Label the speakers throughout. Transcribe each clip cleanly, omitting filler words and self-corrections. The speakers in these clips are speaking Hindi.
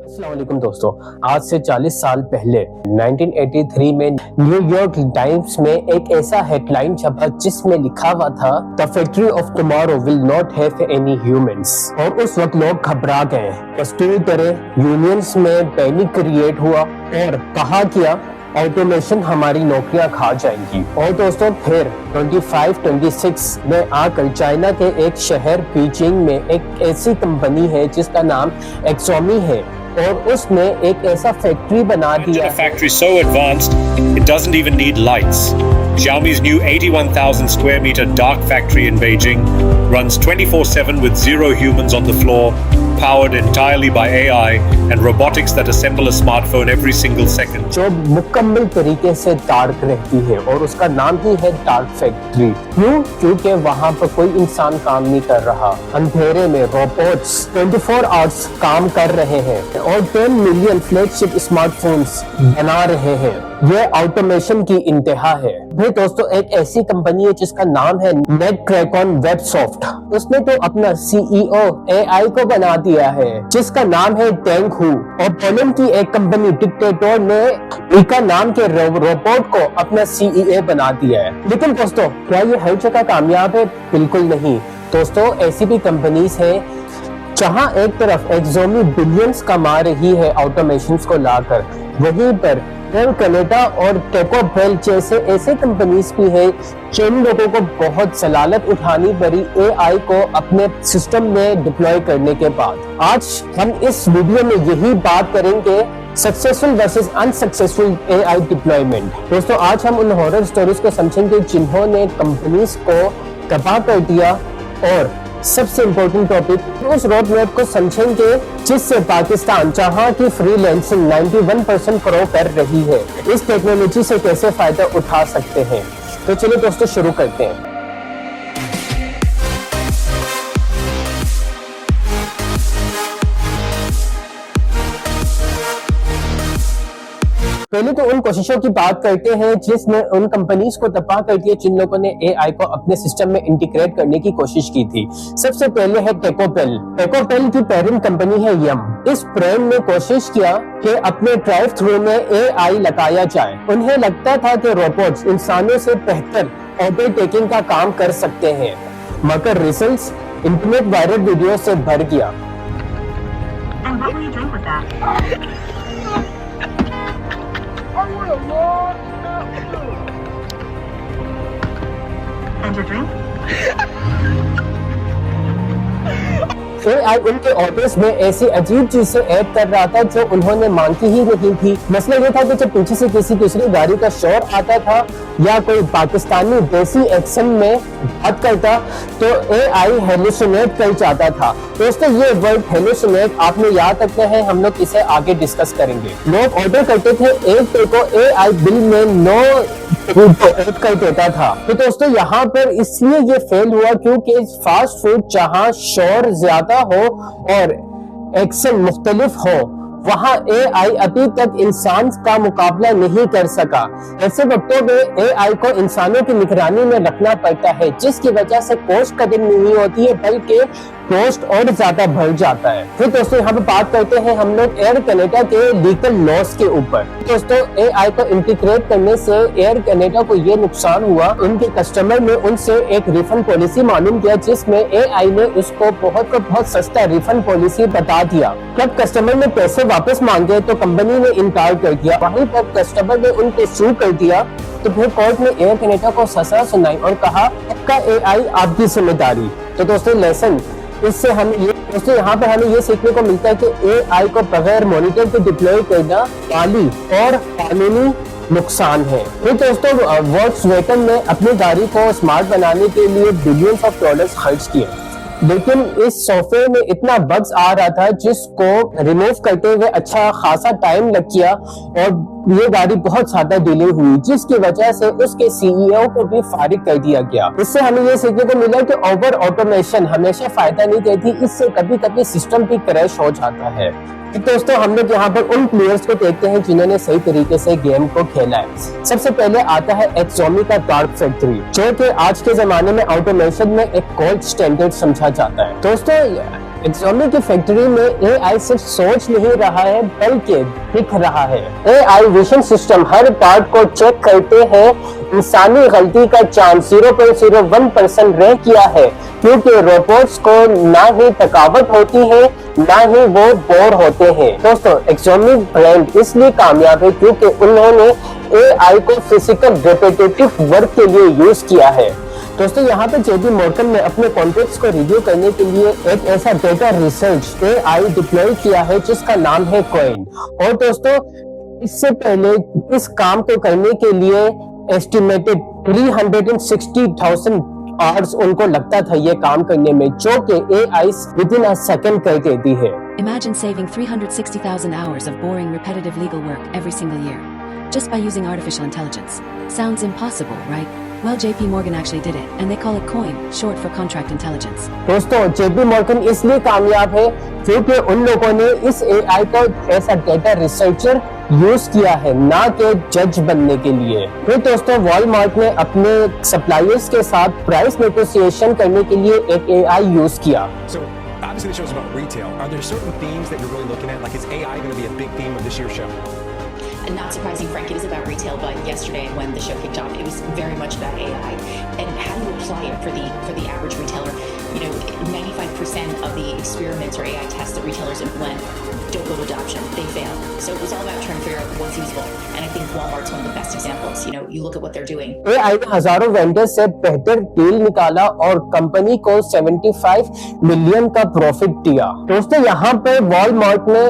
Speaker 1: अस्सलाम वालेकुम दोस्तों, आज से 40 साल पहले 1983 में न्यूयॉर्क टाइम्स में एक ऐसा हेडलाइन छपा जिसमें लिखा हुआ था the factory of tomorrow will not have any humans. और उस वक्त लोग घबरा गए। कस्तूरी तरह यूनियंस में पैनिक क्रिएट हुआ और कहा किया ऑटोमेशन हमारी नौकरियां खा जाएंगी। और दोस्तों फिर 25-26 में आकर चाइना के एक शहर बीजिंग में एक ऐसी कंपनी है जिसका नाम एक्सोमी है और उसने एक ऐसा फैक्ट्री बना दिया।
Speaker 2: A factory so advanced it doesn't even need lights. Xiaomi's new 81,000 square meter dark factory in Beijing runs 24/7 with zero humans on the floor, powered entirely by AI and robotics that assemble a smartphone every single second.
Speaker 1: जो मुकम्मल तरीके से डार्क रहती है और उसका नाम ही है डार्क फैक्ट्री। क्यों? क्योंकि वहाँ पर कोई इंसान काम नहीं कर रहा। अंधेरे में रोबोट्स 24 आवर्स काम कर रहे हैं और 10 मिलियन फ्लैगशिप स्मार्टफोन्स बना रहे हैं। ये ऑटोमेशन की इंतहा है। भाई दोस्तों, एक ऐसी कंपनी है जिसका नाम है नेटक्रैकन वेबसॉफ्ट। उसने तो अपना सीईओ एआई को बना दिया है जिसका नाम है टेंग हू। और पोलैंड की एक कंपनी डिक्टेटर ने मीका नाम के रोबोट को अपना सीईओ बना दिया है। लेकिन दोस्तों, क्या ये हर जगह कामयाब है? बिल्कुल नहीं। दोस्तों, ऐसी भी कंपनीज है जहां एक तरफ एक्सोमी बिलियंस कमा रही है ऑटोमेशन को लाकर, वहीं पर एयर कनाडा और टेको बेल जैसे ऐसे कंपनीज भी है जिन लोगों को बहुत जलालत उठानी पड़ी एआई को अपने सिस्टम में डिप्लॉय करने के बाद। आज हम इस वीडियो में यही बात करेंगे successful versus unsuccessful AI deployment. दोस्तों, आज हम उन हॉरर स्टोरीज को समझेंगे जिन्होंने कंपनीज को तबाह कर दिया और सबसे इम्पोर्टेंट टॉपिक उस रोड मैप को समझेंगे जिससे पाकिस्तान, जहां की फ्रीलांसिंग 91% ग्रो कर रही है, इस टेक्नोलॉजी से कैसे फायदा उठा सकते हैं। तो चलिए दोस्तों, शुरू करते हैं। पहले तो उन कोशिशों की बात करते हैं जिसने उन कंपनीज को तबाह कर दिया जिन लोगों ने एआई को अपने सिस्टम में इंटीग्रेट करने की कोशिश की थी। सबसे पहले है टेको बेल। टेको बेल की पेरेंट कंपनी है यम। इस ब्रांड ने कोशिश किया कि अपने ड्राइव थ्रू में एआई लगाया जाए। उन्हें लगता था कि रोबोट्स इंसानों से बेहतर ऑर्डर टेकिंग का काम कर सकते हैं, मगर रिजल्ट्स इंटरनेट वायरल वीडियो से भर गया।
Speaker 3: And what will you drink with that? And your drink?
Speaker 1: AI उनके ऑर्डर्स में ऐसी अजीब चीजें ऐड कर रहा था जो उन्होंने मांगी ही नहीं थी। मसला ये था कि जब पीछे से किसी दूसरी गाड़ी का शोर आता था या कोई पाकिस्तानी देसी एक्शन में बात करता तो एआई हेलुसिनेट कर जाता था। दोस्तों, ये वर्ड हेलुसिनेट आपने याद रखना है, हम लोग इसे आगे डिस्कस करेंगे। लोग ऑर्डर करते थे एक पे को एआई बिल में 9 फूड को ऐड कर देता था। तो दोस्तों, यहाँ पर इसलिए ये फेल हुआ क्योंकि फास्ट फूड जहाँ शोर ज्यादा हो और एक्शन मुख्तलिफ हो, वहाँ एआई अभी तक इंसान का मुकाबला नहीं कर सका। ऐसे वक्तों में एआई को इंसानों की निगरानी में रखना पड़ता है, जिसकी वजह से कॉस्ट कम नहीं होती है बल्कि कॉस्ट और ज्यादा बढ़ जाता है। फिर दोस्तों, यहाँ पे बात करते हैं हम लोग एयर कनाडा के लीगल लॉस के ऊपर। दोस्तों, एआई को इंटीग्रेट करने से एयर कनाडा को ये नुकसान हुआ, उनके कस्टमर ने उनसे एक रिफंड पॉलिसी मालूम किया जिसमें एआई ने उसको बहुत सस्ता रिफंड पॉलिसी बता दिया। जब कस्टमर ने पैसे वापस मांगे तो कंपनी ने इनकार कर दिया। वहीं पर कस्टमर ने उनको सू कर दिया तो फिर कोर्ट ने एयर कनाडा को सजा सुनाई और कहा आपका एआई आपकी जिम्मेदारी। तो दोस्तों, लेसन इससे हमें ये दोस्तों यहाँ पर हमें ये सीखने को मिलता है कि एआई को बगैर मॉनिटर पे डिप्लॉय करना माली और कानूनी नुकसान है। फिर दोस्तों, वोक्सवैगन ने अपनी गाड़ी को स्मार्ट बनाने के लिए बिलियंस ऑफ डॉलर्स खर्च किए, लेकिन इस सॉफ्टवेयर में इतना बग्स आ रहा था जिसको रिमूव करते हुए अच्छा खासा टाइम लग गया और ये गाड़ी बहुत ज्यादा डिले हुई, जिसकी वजह से उसके सीईओ को भी फारिग कर दिया गया। इससे हमें ये सीखने को मिला कि ओवर ऑटोमेशन हमेशा फायदा नहीं देती, इससे कभी कभी सिस्टम भी क्रैश हो जाता है। तो दोस्तों, हम लोग यहाँ पर उन प्लेयर्स को देखते हैं जिन्होंने सही तरीके से गेम को खेला है। सबसे पहले आता है एक्सोमी का डार्क फैक्ट्री, जो कि आज के जमाने में ऑटोमेशन में एक गोल्ड स्टैंडर्ड समझा जाता है। दोस्तों, Xiaomi की फैक्ट्री में AI सिर्फ सोच नहीं रहा है बल्कि दिख रहा है। AI विजन सिस्टम हर पार्ट को चेक करते हैं। इंसानी गलती का चांस 0.01% रह किया है क्योंकि रोबोट्स को ना ही थकावट होती है ना ही वो बोर होते हैं। दोस्तों Xiaomi ब्रांड इसलिए कामयाब है क्योंकि उन्होंने AI को फिजिकल रिपीटेटिव वर्क के लिए यूज किया है। दोस्तों यहाँ पे JP मॉर्गन ने अपने कॉन्ट्रैक्ट्स को रिव्यू करने के लिए एक ऐसा डेटा रिसर्च AI डिप्लॉय किया है जिसका नाम है कॉइन। और दोस्तों इससे पहले इस काम को करने के लिए एस्टिमेटेड 360,000 आवर्स उनको लगता था ये काम करने में, जो कि AI विदिन अ सेकंड कर देती है।
Speaker 4: Imagine saving 360,000 hours of boring, repetitive legal work every single year, just by using artificial intelligence. Sounds impossible, right? Well, JP Morgan actually did it, and they call it COIN, short for Contract Intelligence.
Speaker 1: दोस्तों JP मॉर्गन इसलिए कामयाब है क्योंकि उन लोगों ने इस AI को ऐसा डेटा रिसर्चर यूज किया है, ना कि जज बनने के लिए। फिर दोस्तों वॉलमार्ट ने अपने सप्लायर्स के साथ प्राइस नेगोशिएशन करने के लिए एक AI यूज किया।
Speaker 5: So obviously the show's about retail. Are there certain themes that you're really looking at? Like, is AI going to be a big theme of this year's show?
Speaker 6: And not surprising, Frank, it is about retail, but yesterday when the show kicked off, it was very much about AI and how to apply it for the average retailer. You know, 95% of the experiments or AI tests that retailers implement don't go to adoption; they fail. So it was all about trying to figure out what's useful. And I think Walmart's one of the best examples. You know, you look at what they're doing.
Speaker 1: AI ने हजारों वेंडर से बेहतर डील निकाला और कंपनी को 75 मिलियन का प्रॉफिट दिया। दोस्तों यहाँ पे वॉलमार्ट ने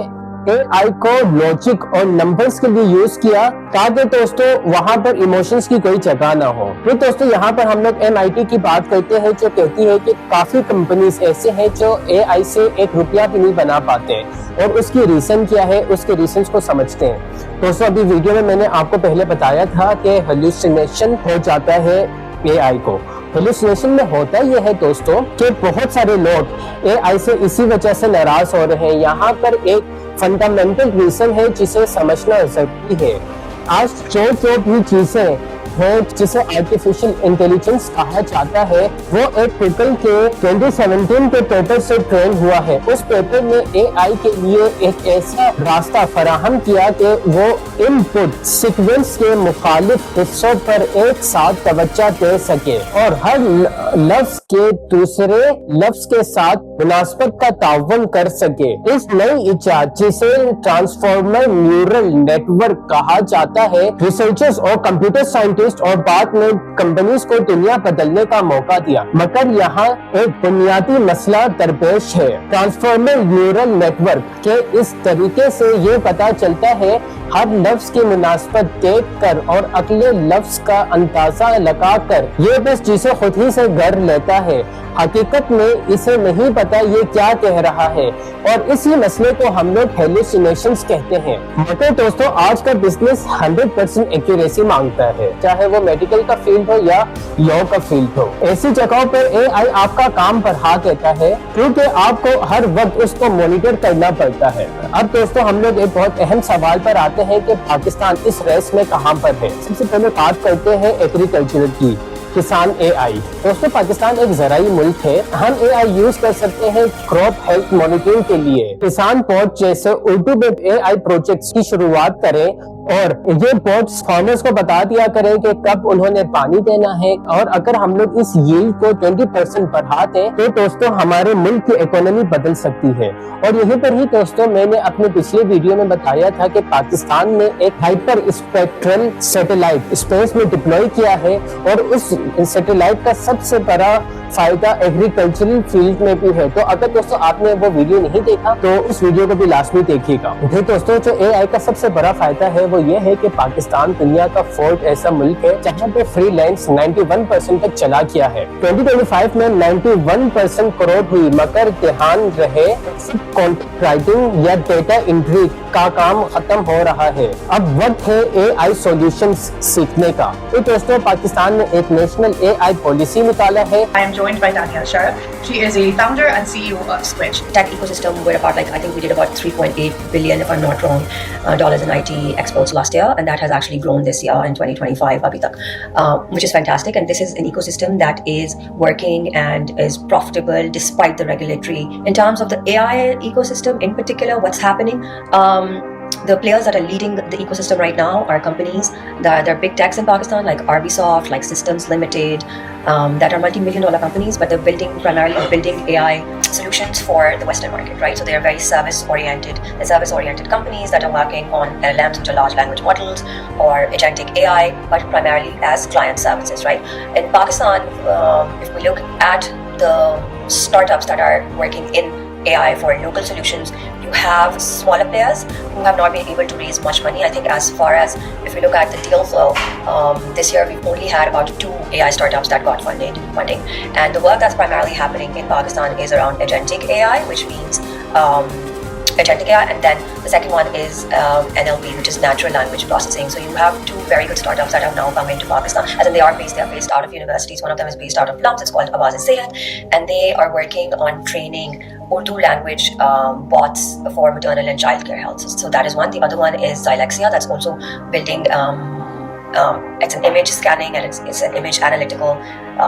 Speaker 1: AI को लॉजिक और नंबर्स के लिए यूज किया ताकि दोस्तों वहां पर इमोशंस की कोई जगह ना हो। फिर दोस्तों यहाँ पर हम लोग MIT की बात करते हैं जो कहती है कि काफी कंपनीज ऐसे हैं जो AI से ₹1 भी नहीं बना पाते और उसकी रीजन क्या है, उसके रीजंस को समझते हैं। दोस्तों अभी वीडियो में मैंने आपको पहले बताया था कि हेलुसिनेशन हो जाता है AI को। हेलुसिनेशन में होता यह है दोस्तों कि बहुत सारे लोग AI से इसी वजह से नाराज हो रहे हैं। यहाँ पर एक फंडामेंटल रीजन है जिसे समझना जरूरी है। आज जो भी चीजें हैं जिसे आर्टिफिशियल इंटेलिजेंस कहा जाता है वो एक ट्रिकल के 2017 के पेपर से ट्रेन हुआ है। उस पेपर में AI के लिए एक ऐसा रास्ता फराहम किया कि वो इनपुट सीक्वेंस के मुखालिफ हिस्सों पर एक साथ तवज्जो दे सके और हर लफ्ज के दूसरे लफ्ज के साथ मुनासबत का तावन कर सके। इस नई इजाद जिसे ट्रांसफॉर्मर न्यूरल नेटवर्क कहा जाता है, रिसर्चर्स और कंप्यूटर साइंटिस्ट और बाद में कंपनीज को दुनिया बदलने का मौका दिया। मगर यहाँ एक बुनियादी मसला दरपेश है। ट्रांसफॉर्मर न्यूरल नेटवर्क के इस तरीके से ये पता चलता है हर लफ्ज की मुनासबत देख कर और अगले लफ्ज का अंदाजा लगा कर ये बस चीजें खुद ही से गढ़ लेता है। हकीकत में इसे नहीं पता ये क्या कह रहा है और इसी मसले को हम लोग हेलुसिनेशंस कहते हैं। मगर दोस्तों आज का बिजनेस 100% एक्यूरेसी मांगता है, चाहे वो मेडिकल का फील्ड हो या लॉ का फील्ड हो। ऐसी जगहों पर AI आपका काम बढ़ा देता है क्योंकि आपको हर वक्त उसको मॉनिटर करना पड़ता है। अब दोस्तों हम लोग एक बहुत अहम सवाल पर आते हैं कि पाकिस्तान इस रेस में कहां पर है। सबसे पहले बात करते हैं एग्रीकल्चर की, किसान AI। दोस्तों पाकिस्तान एक ज़राई मुल्क है। हम AI यूज कर सकते हैं क्रॉप हेल्थ मॉनिटरिंग के लिए। किसान पोर्ट जैसे उर्दू में AI प्रोजेक्ट्स की शुरुआत करें और ये बोट्स फार्मर्स को बता दिया करें कि कब उन्होंने पानी देना है। और अगर हम लोग इस यील्ड को 20% बढ़ाते हैं तो दोस्तों हमारे मुल्क की इकोनॉमी बदल सकती है। और यहीं पर ही दोस्तों मैंने अपने पिछले वीडियो में बताया था कि पाकिस्तान ने एक हाइपर स्पेक्ट्रल सैटेलाइट स्पेस में डिप्लॉय किया है और उस सैटेलाइट का सबसे बड़ा फायदा एग्रीकल्चरल फील्ड में भी है। तो अगर दोस्तों आपने वो वीडियो नहीं देखा तो उस वीडियो को भी लाजमी देखिएगा। फिर दोस्तों जो AI का सबसे बड़ा फायदा है वो ये है कि पाकिस्तान दुनिया का 4th ऐसा मुल्क है जहाँ पे फ्रीलांस 91% तक चला गया है। 2025 में 91% ग्रोथ हुई, मगर ध्यान रहे सिर्फ कॉन्ट्रैक्ट राइटिंग या डेटा एंट्री का काम खत्म हो रहा है। अब वक्त है AI सॉल्यूशंस सीखने का। तो दोस्तों पाकिस्तान ने एक नेशनल AI पॉलिसी निकाला है।
Speaker 7: I am joined by Danielle Sharaf. She is a founder and CEO of Squidge.
Speaker 8: Tech ecosystem, we're about I think we did about 3.8 billion, if I'm not wrong, dollars in IT exports crores last year, and that has actually grown this year in 2025 abhi tak, which is fantastic. And this is an ecosystem that is working and is profitable despite the regulatory. In terms of the AI ecosystem in particular, what's happening? The players that are leading the ecosystem right now are companies that are big techs in Pakistan, like Arbisoft, like Systems Limited, that are multi-million-dollar companies, but they're primarily building AI solutions for the Western market, right? So they are very service-oriented. They're service-oriented companies that are working on LLMs, which are large language models, or agentic AI, but primarily as client services, right? In Pakistan, if we look at the startups that are working in AI for local solutions, you have smaller players who have not been able to raise much money. I think as far as if we look at the deal flow, this year we've only had about 2 AI startups that got funding. And the work that's primarily happening in Pakistan is around agentic AI, which means agentic AI, and then the second one is NLP, which is natural language processing. So you have 2 very good startups that have now come into Pakistan, as in they are based out of universities. One of them is based out of Lums. It's called Awaz-e-Sehat, and they are working on training Urdu language bots for maternal and childcare health. So that is one. The other one is Xylexia, that's also building. It's an image scanning and it's an image analytical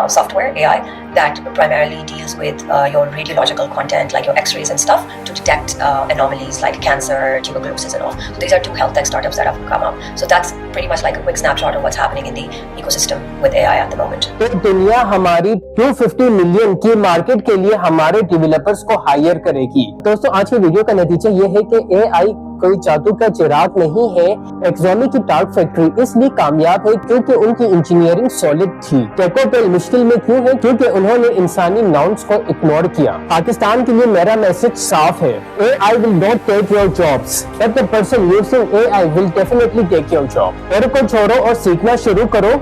Speaker 8: software, AI, that primarily deals with your radiological content, like your x-rays and stuff, to detect anomalies like cancer, tuberculosis and all. So these are 2 health tech startups that have come up. So that's pretty much like a quick snapshot of what's happening in the ecosystem with AI at the moment.
Speaker 1: तो दुनिया हमारी 250 मिलियन की मार्केट के लिए हमारे डेवलपर्स को हायर करेगी। दोस्तों, आज की वीडियो का नतीजा ये है कि AI कोई जादू का चिराग नहीं है। एक्सॉमी की डार्क फैक्ट्री इसलिए कामयाब है क्योंकि उनकी इंजीनियरिंग सॉलिड थी। टेकोपेल मुश्किल में क्यों है? क्योंकि उन्होंने इंसानी नॉर्म्स को इग्नोर किया। पाकिस्तान के लिए मेरा मैसेज साफ है, AI will not take your jobs, but the person using AI will definitely take your job। डर को छोड़ो और सीखना शुरू करो।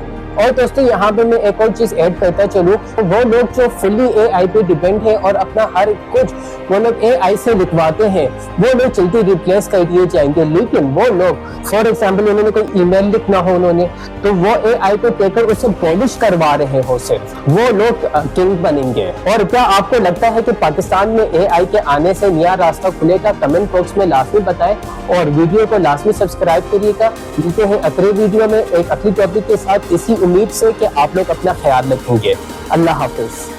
Speaker 1: और दोस्तों, यहाँ पे मैं एक और चीज ऐड करता चलूं, वो लोग जो फुल्ली AI पे डिपेंड है और अपना हर कुछ वो लोग AI से लिखवाते हैं, वो लोग जल्दी रिप्लेस कर दिए जाएंगे। लेकिन वो लोग फॉर एग्जाम्पल उन्होंने कोई ईमेल लिखना हो उन्होंने, तो वो AI पे देकर उसे पॉलिश करवा रहे हो, सिर्फ वो लोग किंग बनेंगे। और क्या आपको लगता है कि पाकिस्तान में AI के आने से नया रास्ता खुलेगा? कमेंट बॉक्स में लाजमी बताएं और वीडियो को लाजमी सब्सक्राइब करिएगा। मिलते हैं अगले वीडियो में एक अगली टॉपिक के साथ, इसी उम्मीद से कि आप लोग अपना ख्याल रखेंगे। अल्लाह हाफिज।